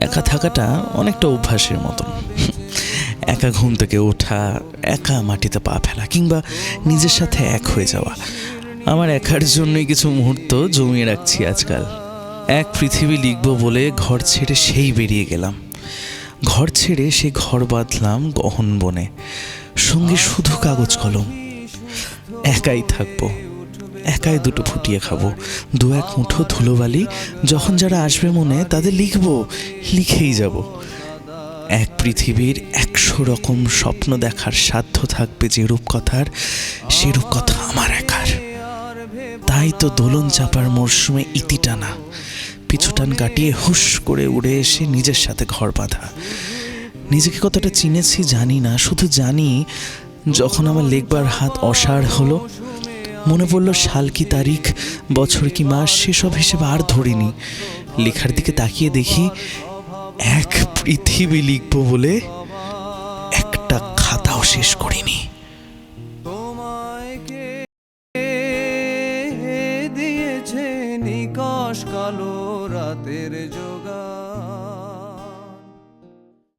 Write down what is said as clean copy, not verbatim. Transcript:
একা থাকাটা অনেকটা অভ্যাসের মতন। একা ঘুম থেকে ওঠা, একা মাটিতে পা ফেলা, কিংবা নিজের সাথে এক হয়ে যাওয়া। আমার একার জন্যই কিছু মুহূর্ত জমিয়ে রাখছি আজকাল। এক পৃথিবী লিখব বলে ঘর ছেড়ে সেই বেরিয়ে গেলাম। ঘর ছেড়ে সে ঘর বাঁধলাম গহন বনে, সঙ্গে শুধু কাগজ কলম। একাই থাকবো, একাই দুটো ফুটিয়ে খাবো, দু এক মুঠো ধুলোবালি। যখন যারা আসবে মনে তাদের লিখবো, লিখেই যাব। এক পৃথিবীর 100 রকম স্বপ্ন দেখার সাধ্য থাকবে যে রূপকথার, সে রূপকথা আমার একার। তাই তো দোলন চাপার মরশুমে ইতি টানা, পিছুটান কাটিয়ে হুশ করে উড়ে এসে নিজের সাথে ঘর বাঁধা। নিজেকে কতটা চিনেছি জানি না, শুধু জানি যখন আমার লেখবার হাত অসাড় হলো, মনে পড়ল সাল কি তারিখ, বছর কি মাস, সেসব হিসেবে আর ধরিনি। লেখার দিকে তাকিয়ে দেখি এক পৃথিবী লিখব বলে একটা খাতাও শেষ করিনি। তোমায় কে দিয়েছে নিকশ কালো রাতের জোগান।